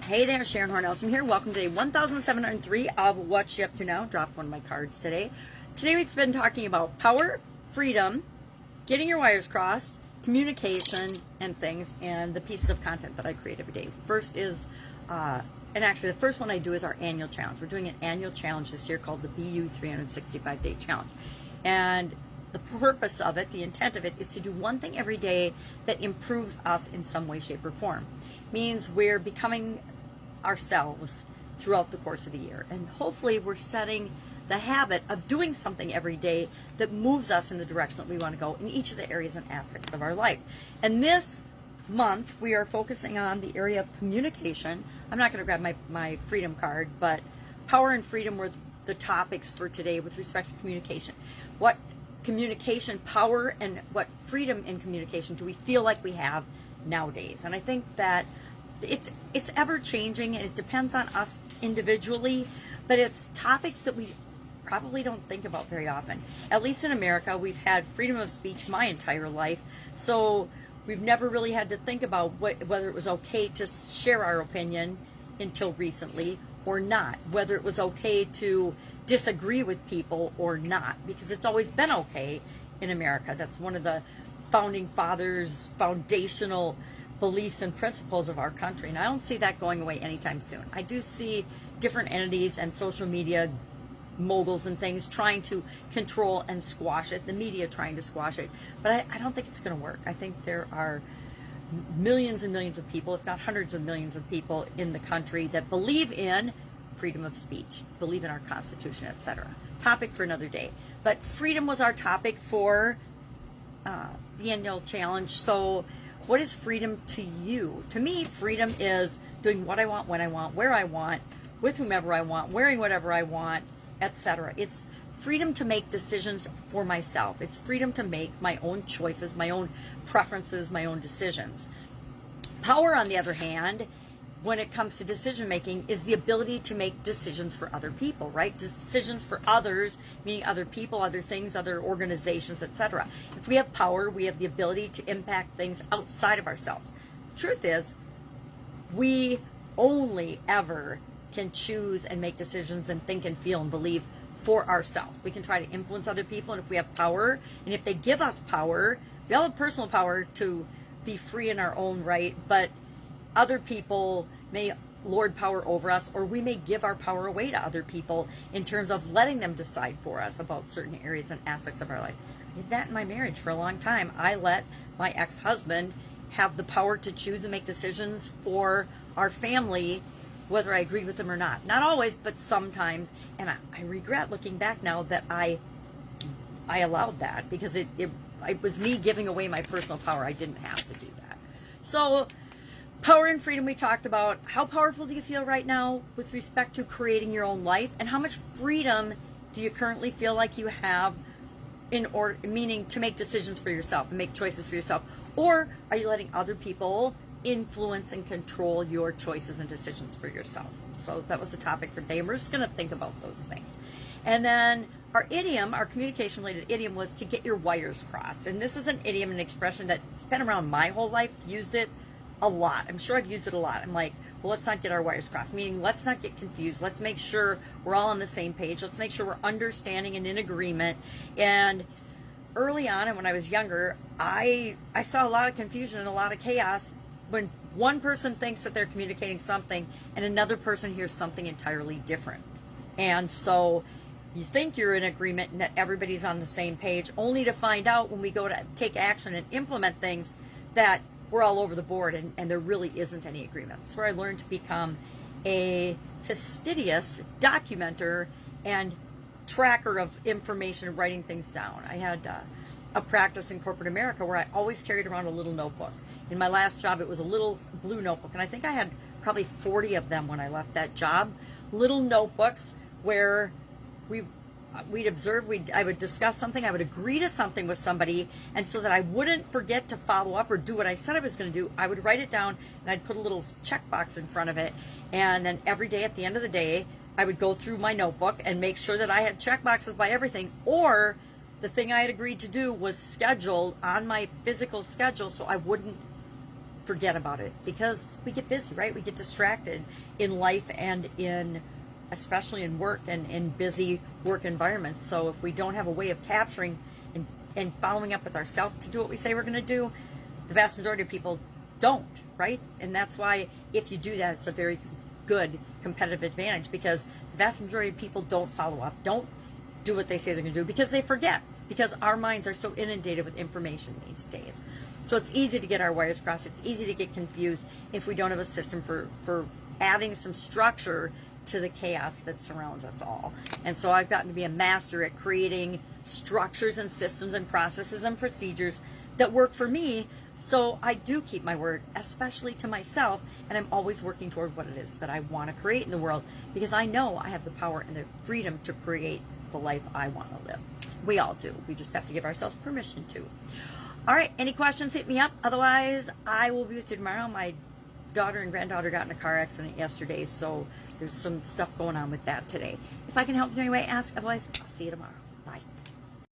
Hey there, Sharon Horne-Ellstrom here. Welcome to day 1703 of What's You Up To Now. Dropped one of my cards today. Today we've been talking about power, freedom, getting your wires crossed, communication, and things, and the pieces of content that I create every day. First is, and actually the first one I do is our annual challenge. We're doing an annual challenge this year called the BU 365 Day Challenge. And the purpose of it, the intent of it, is to do one thing every day that improves us in some way, shape, or form. Means we're becoming ourselves throughout the course of the year. And hopefully we're setting the habit of doing something every day that moves us in the direction that we want to go in each of the areas and aspects of our life. And this month we are focusing on the area of communication. I'm not going to grab my freedom card, but power and freedom were the topics for today with respect to communication. What communication, power, and what freedom in communication do we feel like we have nowadays? And I think that it's ever changing, and it depends on us individually, but it's topics that we probably don't think about very often. At least in America, we've had freedom of speech my entire life, so we've never really had to think about whether it was okay to share our opinion until recently or not, whether it was okay to disagree with people or not, because it's always been okay in America. That's one of the founding fathers' foundational beliefs and principles of our country, and I don't see that going away anytime soon. I do see different entities and social media moguls and things trying to control and squash it, the media trying to squash it, but I don't think it's going to work. I think there are millions and millions of people, if not hundreds of millions of people in the country that believe in freedom of speech, believe in our Constitution, etc. Topic for another day. But freedom was our topic for the annual challenge. So what is freedom to you? To me, freedom is doing what I want, when I want, where I want, with whomever I want, wearing whatever I want, etc. It's freedom to make decisions for myself. It's freedom to make my own choices, my own preferences, my own decisions. Power, on the other hand, when it comes to decision making, is the ability to make decisions for other people, right? Decisions for others, meaning other people, other things, other organizations, etc. If we have power, we have the ability to impact things outside of ourselves. The truth is, we only ever can choose and make decisions and think and feel and believe for ourselves. We can try to influence other people, and if we have power, and if they give us power, we all have personal power to be free in our own right, but other people may lord power over us, or we may give our power away to other people in terms of letting them decide for us about certain areas and aspects of our life. I did that in my marriage for a long time. I let my ex-husband have the power to choose and make decisions for our family, whether I agreed with them or not. Not always, but sometimes. And I regret looking back now that I allowed that, because it was me giving away my personal power. I didn't have to do that. So power and freedom we talked about. How powerful do you feel right now with respect to creating your own life? And how much freedom do you currently feel like you have meaning to make decisions for yourself and make choices for yourself? Or are you letting other people influence and control your choices and decisions for yourself? So that was the topic for today. We're just going to think about those things. And then our idiom, our communication related idiom, was to get your wires crossed. And this is an idiom, an expression that's been around my whole life. Used it a lot. I'm sure I've used it a lot. I'm like, well, let's not get our wires crossed, meaning let's not get confused. Let's make sure we're all on the same page. Let's make sure we're understanding and in agreement. And early on, and when I was younger, I saw a lot of confusion and a lot of chaos when one person thinks that they're communicating something and another person hears something entirely different. And so you think you're in agreement and that everybody's on the same page, only to find out when we go to take action and implement things that we're all over the board, and there really isn't any agreement. That's where I learned to become a fastidious documenter and tracker of information, writing things down. I had a practice in corporate America where I always carried around a little notebook. In my last job, it was a little blue notebook, and I think I had probably 40 of them when I left that job. Little notebooks where we'd observe, I would discuss something, I would agree to something with somebody, and so that I wouldn't forget to follow up or do what I said I was going to do, I would write it down and I'd put a little checkbox in front of it. And then every day at the end of the day, I would go through my notebook and make sure that I had checkboxes by everything, or the thing I had agreed to do was scheduled on my physical schedule so I wouldn't forget about it because we get busy, right? We get distracted in life and in, especially in work and in busy work environments. So if we don't have a way of capturing and following up with ourselves to do what we say we're going to do, the vast majority of people don't, right? And that's why if you do that, it's a very good competitive advantage, because the vast majority of people don't follow up, don't do what they say they're going to do, because they forget, because our minds are so inundated with information these days. So it's easy to get our wires crossed. It's easy to get confused if we don't have a system for adding some structure to the chaos that surrounds us all. And so I've gotten to be a master at creating structures and systems and processes and procedures that work for me, so I do keep my word, especially to myself, and I'm always working toward what it is that I want to create in the world, because I know I have the power and the freedom to create the life I want to live. We all do. We just have to give ourselves permission to. All right, any questions, hit me up. Otherwise, I will be with you tomorrow. My daughter and granddaughter got in a car accident yesterday, so there's some stuff going on with that today. If I can help you in any way, ask. Otherwise, I'll see you tomorrow.